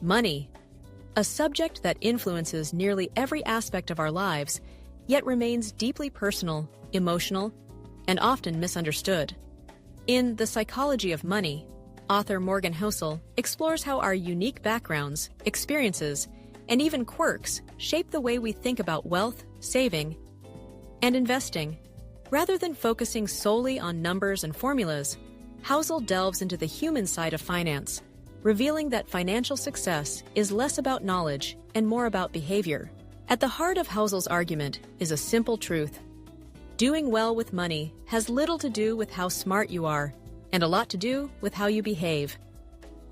Money, a subject that influences nearly every aspect of our lives, yet remains deeply personal, emotional, and often misunderstood. In The Psychology of Money, author Morgan Housel explores how our unique backgrounds, experiences, and even quirks shape the way we think about wealth, saving, and investing. Rather than focusing solely on numbers and formulas, Housel delves into the human side of finance, revealing that financial success is less about knowledge and more about behavior. At the heart of Housel's argument is a simple truth. Doing well with money has little to do with how smart you are, and a lot to do with how you behave.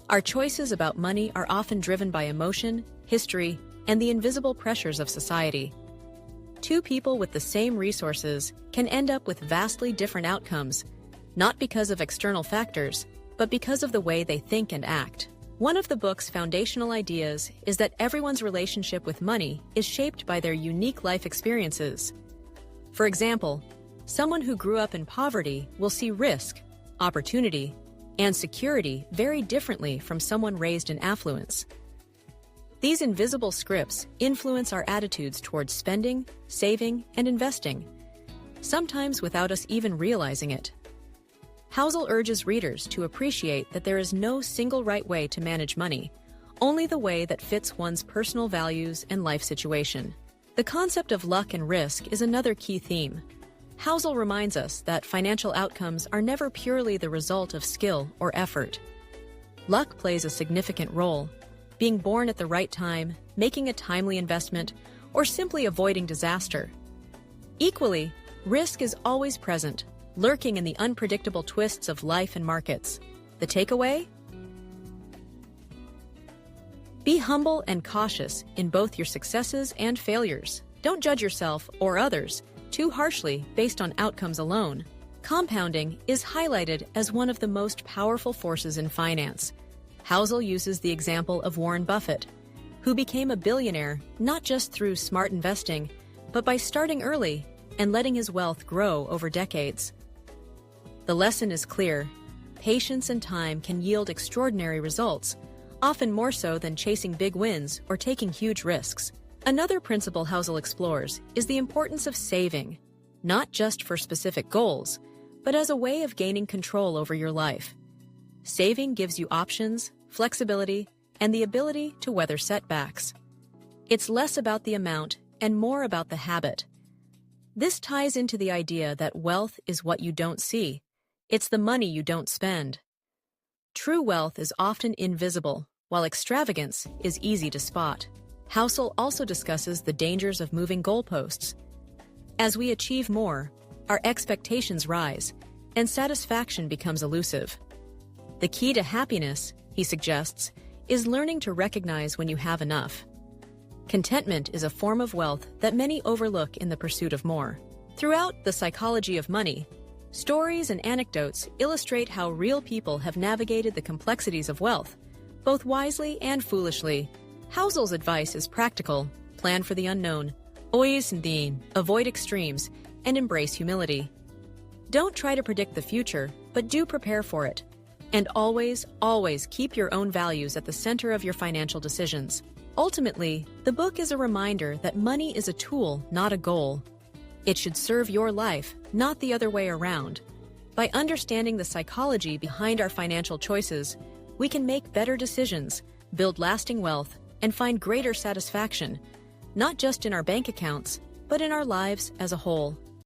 Our choices about money are often driven by emotion, history, and the invisible pressures of society. Two people with the same resources can end up with vastly different outcomes, not because of external factors, but because of the way they think and act. One of the book's foundational ideas is that everyone's relationship with money is shaped by their unique life experiences. For example, someone who grew up in poverty will see risk, opportunity, and security very differently from someone raised in affluence. These invisible scripts influence our attitudes towards spending, saving, and investing, sometimes without us even realizing it. Housel urges readers to appreciate that there is no single right way to manage money, only the way that fits one's personal values and life situation. The concept of luck and risk is another key theme. Housel reminds us that financial outcomes are never purely the result of skill or effort. Luck plays a significant role. Being born at the right time, making a timely investment, or simply avoiding disaster. Equally, risk is always present, lurking in the unpredictable twists of life and markets. The takeaway? Be humble and cautious in both your successes and failures. Don't judge yourself or others too harshly based on outcomes alone. Compounding is highlighted as one of the most powerful forces in finance. Housel uses the example of Warren Buffett, who became a billionaire not just through smart investing, but by starting early and letting his wealth grow over decades. The lesson is clear. Patience and time can yield extraordinary results, often more so than chasing big wins or taking huge risks. Another principle Housel explores is the importance of saving, not just for specific goals, but as a way of gaining control over your life. Saving gives you options, flexibility, and the ability to weather setbacks. It's less about the amount and more about the habit. This ties into the idea that wealth is what you don't see. It's the money you don't spend. True wealth is often invisible, while extravagance is easy to spot. Housel also discusses the dangers of moving goalposts. As we achieve more, our expectations rise, and satisfaction becomes elusive. The key to happiness, he suggests, is learning to recognize when you have enough. Contentment is a form of wealth that many overlook in the pursuit of more. Throughout The Psychology of Money, stories and anecdotes illustrate how real people have navigated the complexities of wealth, both wisely and foolishly. Housel's advice is practical: plan for the unknown, avoid extremes, and embrace humility. Don't try to predict the future, but do prepare for it. And always, always keep your own values at the center of your financial decisions. Ultimately, the book is a reminder that money is a tool, not a goal. It should serve your life, not the other way around. By understanding the psychology behind our financial choices, we can make better decisions, build lasting wealth, and find greater satisfaction, not just in our bank accounts, but in our lives as a whole.